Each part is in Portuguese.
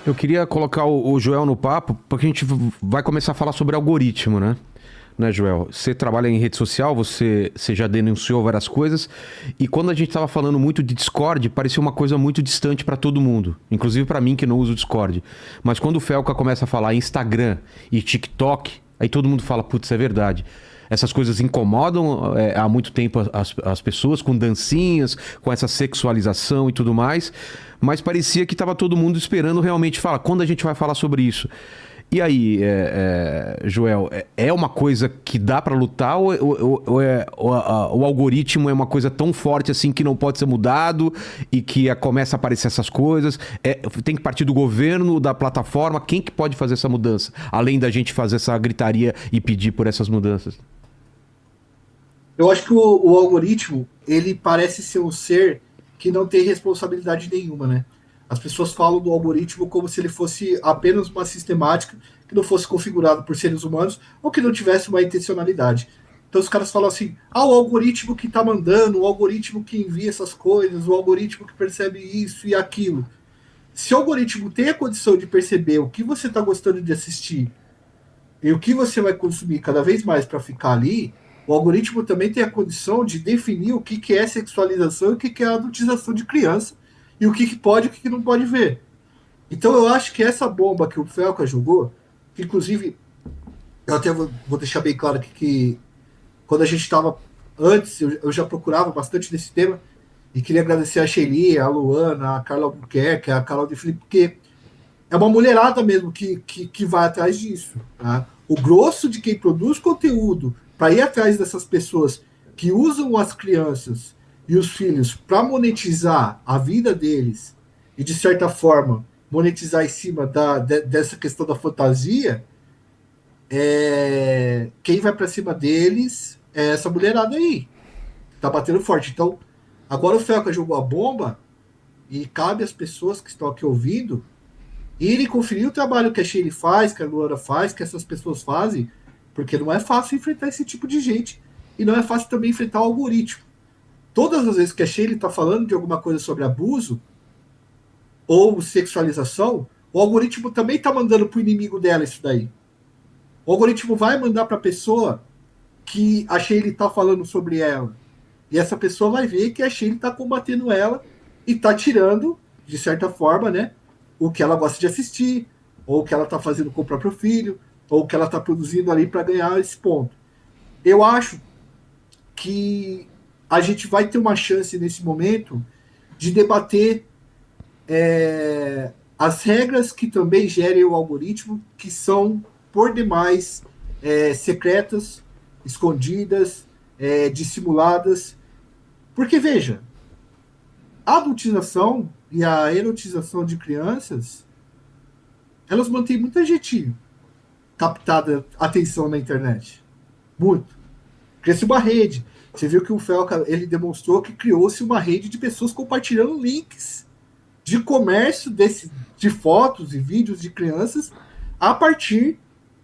Eu queria colocar o Joel no papo, porque a gente vai começar a falar sobre algoritmo, né? Né, Joel? Você trabalha em rede social, você já denunciou várias coisas, e quando a gente estava falando muito de Discord, parecia uma coisa muito distante para todo mundo, inclusive para mim que não uso o Discord. Mas quando o Felca começa a falar em Instagram e TikTok, aí todo mundo fala, putz, é verdade. Essas coisas incomodam há muito tempo as pessoas, com dancinhas, com essa sexualização e tudo mais, mas parecia que estava todo mundo esperando realmente falar, quando a gente vai falar sobre isso? E aí, Joel, é uma coisa que dá pra lutar ou o algoritmo é uma coisa tão forte assim que não pode ser mudado e que começa a aparecer essas coisas? Tem que partir do governo, da plataforma? Quem que pode fazer essa mudança? Além da gente fazer essa gritaria e pedir por essas mudanças? Eu acho que o algoritmo, ele parece ser um ser que não tem responsabilidade nenhuma, né? As pessoas falam do algoritmo como se ele fosse apenas uma sistemática que não fosse configurado por seres humanos ou que não tivesse uma intencionalidade. Então os caras falam assim: ah, o algoritmo que tá mandando, o algoritmo que envia essas coisas, o algoritmo que percebe isso e aquilo. Se o algoritmo tem a condição de perceber o que você está gostando de assistir e o que você vai consumir cada vez mais para ficar ali, o algoritmo também tem a condição de definir o que é sexualização e o que é adultização de criança e o que pode e o que não pode ver. Então eu acho que essa bomba que o Felca jogou, que inclusive eu até vou deixar bem claro que quando a gente estava antes, eu já procurava bastante desse tema e queria agradecer a Shelly, a Luana, a Carla Albuquerque, a Carol de Felipe, porque é uma mulherada mesmo que vai atrás disso. Tá? O grosso de quem produz conteúdo para ir atrás dessas pessoas que usam as crianças e os filhos para monetizar a vida deles e, de certa forma, monetizar em cima dessa questão da fantasia, quem vai para cima deles é essa mulherada aí, que tá batendo forte. Então, agora o Felca jogou a bomba e cabe às pessoas que estão aqui ouvindo e ele conferir o trabalho que a Shirley faz, que a Luana faz, que essas pessoas fazem, porque não é fácil enfrentar esse tipo de gente. E não é fácil também enfrentar o algoritmo. Todas as vezes que a Shirley está falando de alguma coisa sobre abuso ou sexualização, o algoritmo também está mandando para o inimigo dela isso daí. O algoritmo vai mandar para a pessoa que a Shirley está falando sobre ela. E essa pessoa vai ver que a Shirley está combatendo ela e está tirando, de certa forma, né, o que ela gosta de assistir, ou o que ela está fazendo com o próprio filho, ou o que ela está produzindo ali para ganhar esse ponto. Eu acho que a gente vai ter uma chance nesse momento de debater as regras que também gerem o algoritmo, que são, por demais, secretas, escondidas, dissimuladas. Porque, veja, a adultização e a erotização de crianças, elas mantêm muita gente captada atenção na internet. Muito. Cresce uma rede. Você viu que o Felca, ele demonstrou que criou-se uma rede de pessoas compartilhando links de comércio de fotos e vídeos de crianças a partir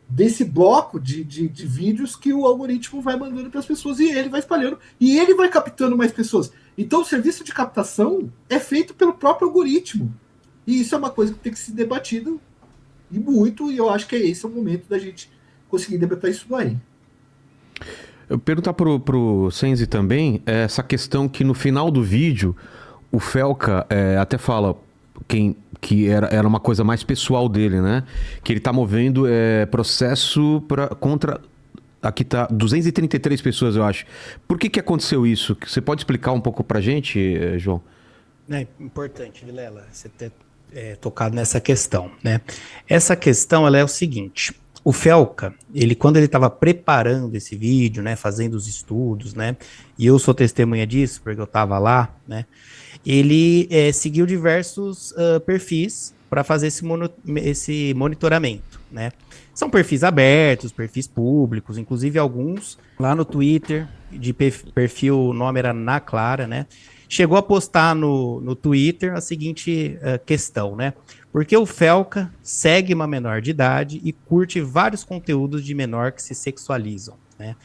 desse bloco de vídeos que o algoritmo vai mandando para as pessoas e ele vai espalhando e ele vai captando mais pessoas. Então o serviço de captação é feito pelo próprio algoritmo. E isso é uma coisa que tem que ser debatido e muito, e eu acho que esse é o momento da gente conseguir debater isso daí. Eu perguntar pro Senzi também, essa questão que no final do vídeo, o Felca até fala que era uma coisa mais pessoal dele, né? Que ele tá movendo processo contra... Aqui tá 233 pessoas, eu acho. Por que aconteceu isso? Você pode explicar um pouco pra gente, João? É importante, Vilela, você ter tocado nessa questão, né? Essa questão, ela é o seguinte: o Felca, quando ele estava preparando esse vídeo, né, fazendo os estudos, né, e eu sou testemunha disso, porque eu estava lá, né, ele seguiu diversos perfis para fazer esse monitoramento, né. São perfis abertos, perfis públicos, inclusive alguns lá no Twitter, de perfil, o nome era Na Clara, né, chegou a postar no Twitter a seguinte questão, né? Porque o Felca segue uma menor de idade e curte vários conteúdos de menor que se sexualizam, né?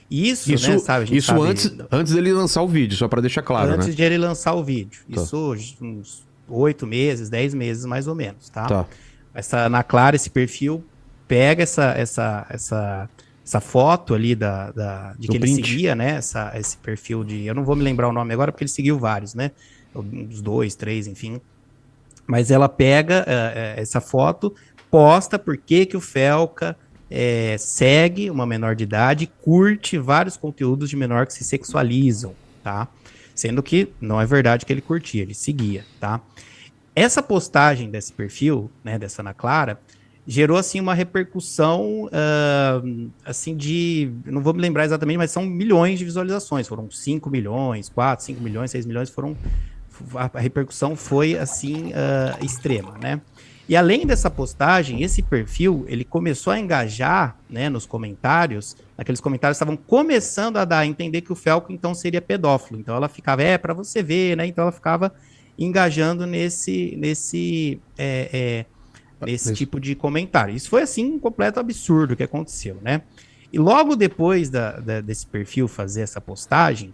Isso, né, sabe? A gente Isso sabe, antes dele lançar o vídeo, só para deixar claro, antes né? de ele lançar o vídeo. Tá. Isso uns 8 meses, 10 meses mais ou menos, tá? Tá. Essa Ana Clara, esse perfil, pega essa foto ali de Do que ele print. seguia, né? Esse perfil eu não vou me lembrar o nome agora, porque ele seguiu vários, né? Uns 2, 3, enfim. Mas ela pega essa foto, posta por que o Felca segue uma menor de idade, curte vários conteúdos de menor que se sexualizam, tá? Sendo que não é verdade que ele curtia, ele seguia, tá? Essa postagem desse perfil, né, dessa Ana Clara, gerou, assim, uma repercussão, assim, não vou me lembrar exatamente, mas são milhões de visualizações, foram 5 milhões, 4, 5 milhões, 6 milhões, a repercussão foi, assim, extrema, né? E além dessa postagem, esse perfil, ele começou a engajar, né, nos comentários, aqueles comentários estavam começando a dar a entender que o Felco, então, seria pedófilo, então ela ficava, para você ver, né, então ela ficava engajando nesse tipo de comentário. Isso foi, assim, um completo absurdo que aconteceu, né? E logo depois desse perfil fazer essa postagem,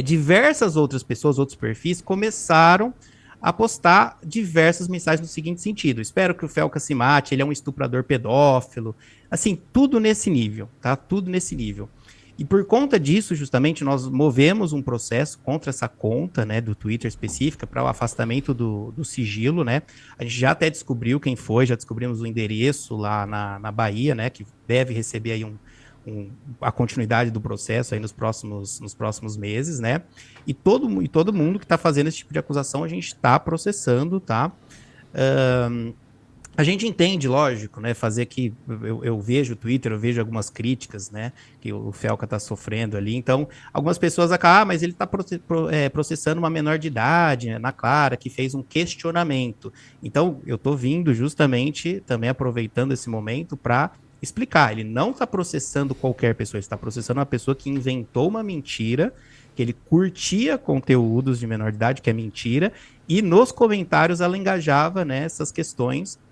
diversas outras pessoas, outros perfis, começaram a postar diversas mensagens no seguinte sentido: espero que o Felca se mate, ele é um estuprador pedófilo, assim, tudo nesse nível, tá? Tudo nesse nível. E por conta disso, justamente, nós movemos um processo contra essa conta, né, do Twitter específica para o afastamento do sigilo, né? A gente já até descobriu quem foi, já descobrimos o endereço lá na Bahia, né, que deve receber aí a continuidade do processo aí nos próximos meses, né? E todo mundo que está fazendo esse tipo de acusação, a gente está processando, tá? A gente entende, lógico, né, fazer que eu vejo o Twitter, eu vejo algumas críticas, né, que o Felca está sofrendo ali, então algumas pessoas acabam, mas ele está processando uma menor de idade, né, na Clara, que fez um questionamento. Então eu estou vindo justamente, também aproveitando esse momento para explicar, ele não está processando qualquer pessoa, ele está processando uma pessoa que inventou uma mentira, que ele curtia conteúdos de menor de idade, que é mentira, e nos comentários ela engajava nessas questões,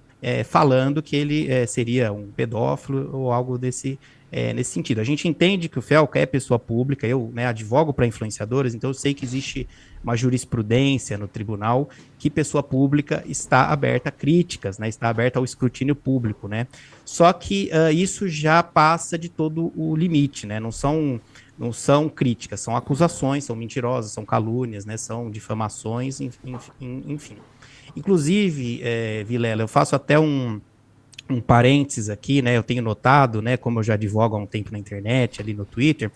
falando que ele seria um pedófilo ou algo nesse sentido. A gente entende que o Felca é pessoa pública, eu, né, advogo para influenciadores, então eu sei que existe uma jurisprudência no tribunal que pessoa pública está aberta a críticas, né, está aberta ao escrutínio público, né? Só que isso já passa de todo o limite, né? Não são críticas, são acusações, são mentirosas, são calúnias, né? São difamações, enfim. Inclusive, Vilela, eu faço até um parênteses aqui, né? Eu tenho notado, né? Como eu já advogo há um tempo na internet, ali no Twitter,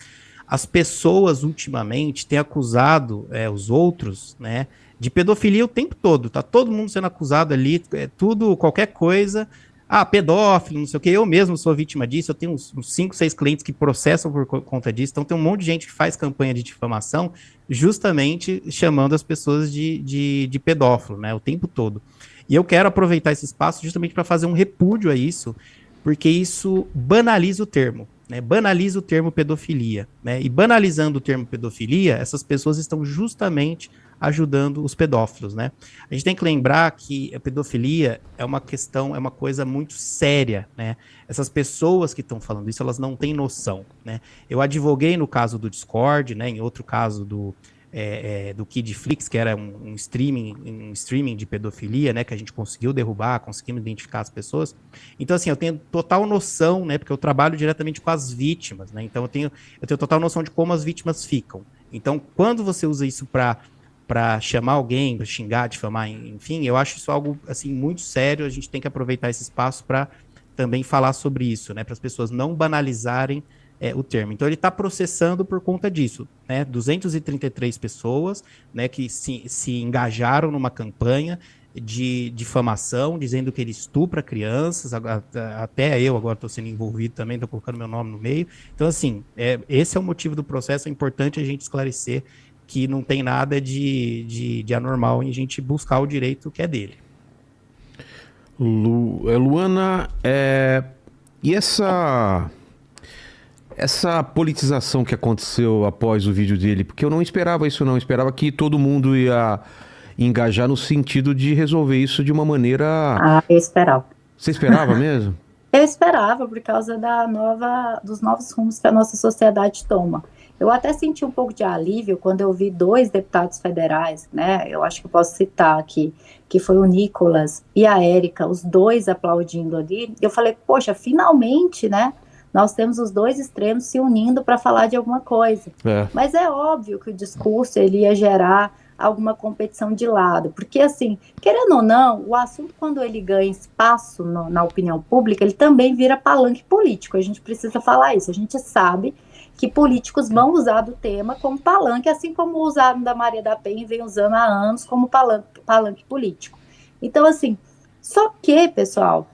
as pessoas ultimamente têm acusado os outros, né? De pedofilia o tempo todo. Tá todo mundo sendo acusado ali, qualquer coisa. Ah, pedófilo, não sei o que. Eu mesmo sou vítima disso. Eu tenho uns 5, 6 clientes que processam por conta disso. Então tem um monte de gente que faz campanha de difamação justamente chamando as pessoas de pedófilo, né? O tempo todo. E eu quero aproveitar esse espaço justamente para fazer um repúdio a isso, porque isso banaliza o termo, né? Banaliza o termo pedofilia, né? E banalizando o termo pedofilia, essas pessoas estão justamente ajudando os pedófilos, né? A gente tem que lembrar que a pedofilia é uma questão, é uma coisa muito séria, né? Essas pessoas que estão falando isso, elas não têm noção, né? Eu advoguei no caso do Discord, né? Em outro caso do Kidflix, que era um streaming de pedofilia, né, que a gente conseguiu derrubar, conseguimos identificar as pessoas. Então, assim, eu tenho total noção, né, porque eu trabalho diretamente com as vítimas, né, então eu tenho total noção de como as vítimas ficam. Então, quando você usa isso para chamar alguém, para xingar, difamar, enfim, eu acho isso algo, assim, muito sério. A gente tem que aproveitar esse espaço para também falar sobre isso, né, para as pessoas não banalizarem o termo. Então ele está processando por conta disso, né? 233 pessoas, né, que se engajaram numa campanha de difamação, dizendo que ele estupra crianças, até eu agora estou sendo envolvido também, estou colocando meu nome no meio. Então, assim, esse é o motivo do processo. É importante a gente esclarecer que não tem nada de anormal em a gente buscar o direito que é dele. Luana, e essa politização que aconteceu após o vídeo dele, porque eu não esperava isso, não. Eu esperava que todo mundo ia engajar no sentido de resolver isso de uma maneira... Ah, eu esperava. Você esperava mesmo? Eu esperava por causa dos novos rumos que a nossa sociedade toma. Eu até senti um pouco de alívio quando eu vi 2 deputados federais, né? Eu acho que eu posso citar aqui, que foi o Nicolas e a Érica, os 2 aplaudindo ali. Eu falei, poxa, finalmente, né? Nós temos os 2 extremos se unindo para falar de alguma coisa. Mas é óbvio que o discurso ele ia gerar alguma competição de lado, porque assim, querendo ou não, o assunto quando ele ganha espaço na opinião pública, ele também vira palanque político, a gente precisa falar isso, a gente sabe que políticos vão usar do tema como palanque, assim como usaram da Maria da Penha e vem usando há anos como palanque político. Então assim, só que, pessoal,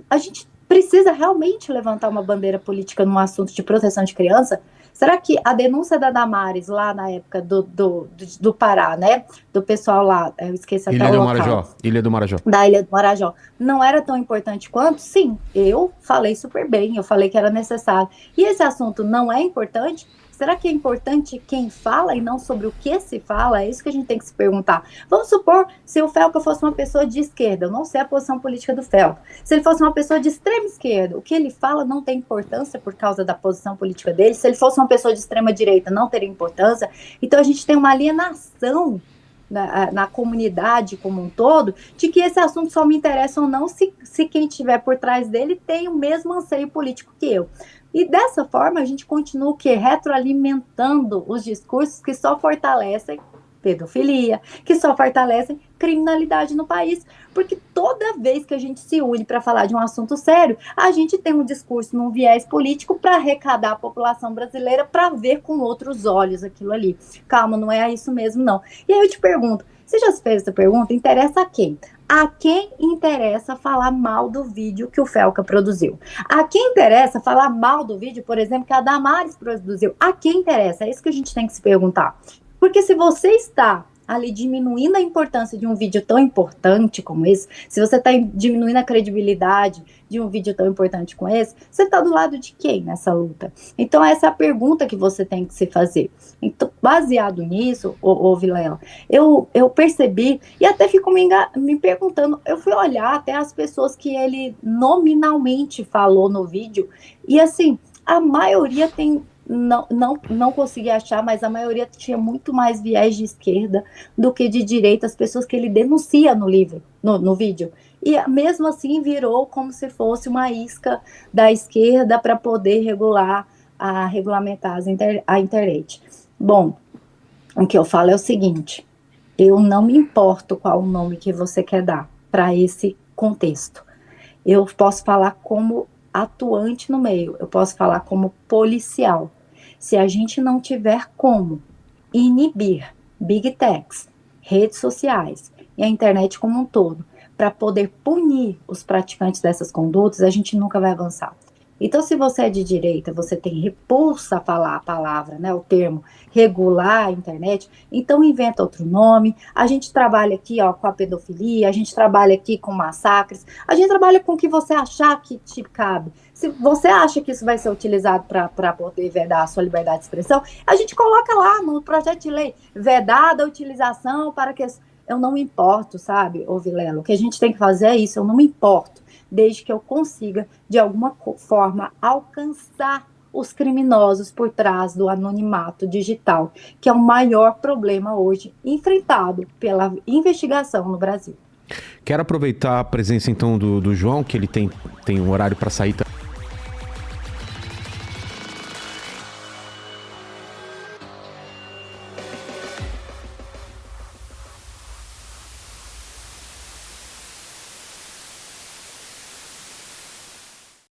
a gente precisa realmente levantar uma bandeira política num assunto de proteção de criança. Será que a denúncia da Damares lá na época do Pará, né? Do pessoal lá, eu esqueci até o local. Ilha do Marajó. Da Ilha do Marajó. Não era tão importante quanto? Sim, eu falei super bem, eu falei que era necessário. E esse assunto não é importante? Será que é importante quem fala e não sobre o que se fala? É isso que a gente tem que se perguntar. Vamos supor, se o Felca fosse uma pessoa de esquerda, eu não sei a posição política do Felca. Se ele fosse uma pessoa de extrema esquerda, o que ele fala não tem importância por causa da posição política dele. Se ele fosse uma pessoa de extrema direita, não teria importância. Então a gente tem uma alienação na comunidade como um todo, de que esse assunto só me interessa ou não se quem estiver por trás dele tem o mesmo anseio político que eu. E dessa forma a gente continua o quê? Retroalimentando os discursos que só fortalecem pedofilia, que só fortalecem criminalidade no país, porque toda vez que a gente se une para falar de um assunto sério, a gente tem um discurso num viés político para arrecadar a população brasileira para ver com outros olhos aquilo ali. Calma, não é isso mesmo não. E aí eu te pergunto, você já fez essa pergunta? Interessa a quem? A quem interessa falar mal do vídeo que o Felca produziu? A quem interessa falar mal do vídeo, por exemplo, que a Damares produziu? A quem interessa? É isso que a gente tem que se perguntar. Porque se você está ali diminuindo a importância de um vídeo tão importante como esse, se você está diminuindo a credibilidade de um vídeo tão importante como esse, você está do lado de quem nessa luta? Então essa é a pergunta que você tem que se fazer. Então, baseado nisso, ô Vilela, eu percebi, e até fico me perguntando, eu fui olhar até as pessoas que ele nominalmente falou no vídeo, e assim, a maioria tem... Não consegui achar, mas a maioria tinha muito mais viés de esquerda do que de direita, as pessoas que ele denuncia no vídeo. E mesmo assim virou como se fosse uma isca da esquerda para poder regulamentar a internet. Bom, o que eu falo é o seguinte, eu não me importo qual o nome que você quer dar para esse contexto. Eu posso falar como atuante no meio, eu posso falar como policial. Se a gente não tiver como inibir Big Techs, redes sociais e a internet como um todo, para poder punir os praticantes dessas condutas, a gente nunca vai avançar. Então, se você é de direita, você tem repulsa a falar a palavra, né, o termo regular a internet, então inventa outro nome. A gente trabalha aqui com a pedofilia, a gente trabalha aqui com massacres, a gente trabalha com o que você achar que te cabe. Se você acha que isso vai ser utilizado para poder vedar a sua liberdade de expressão, a gente coloca lá no projeto de lei, vedada a utilização para que... Eu não me importo, sabe, ô Vilela, o que a gente tem que fazer é isso, eu não me importo, desde que eu consiga, de alguma forma, alcançar os criminosos por trás do anonimato digital, que é o maior problema hoje enfrentado pela investigação no Brasil. Quero aproveitar a presença, então, do João, que ele tem um horário para sair também.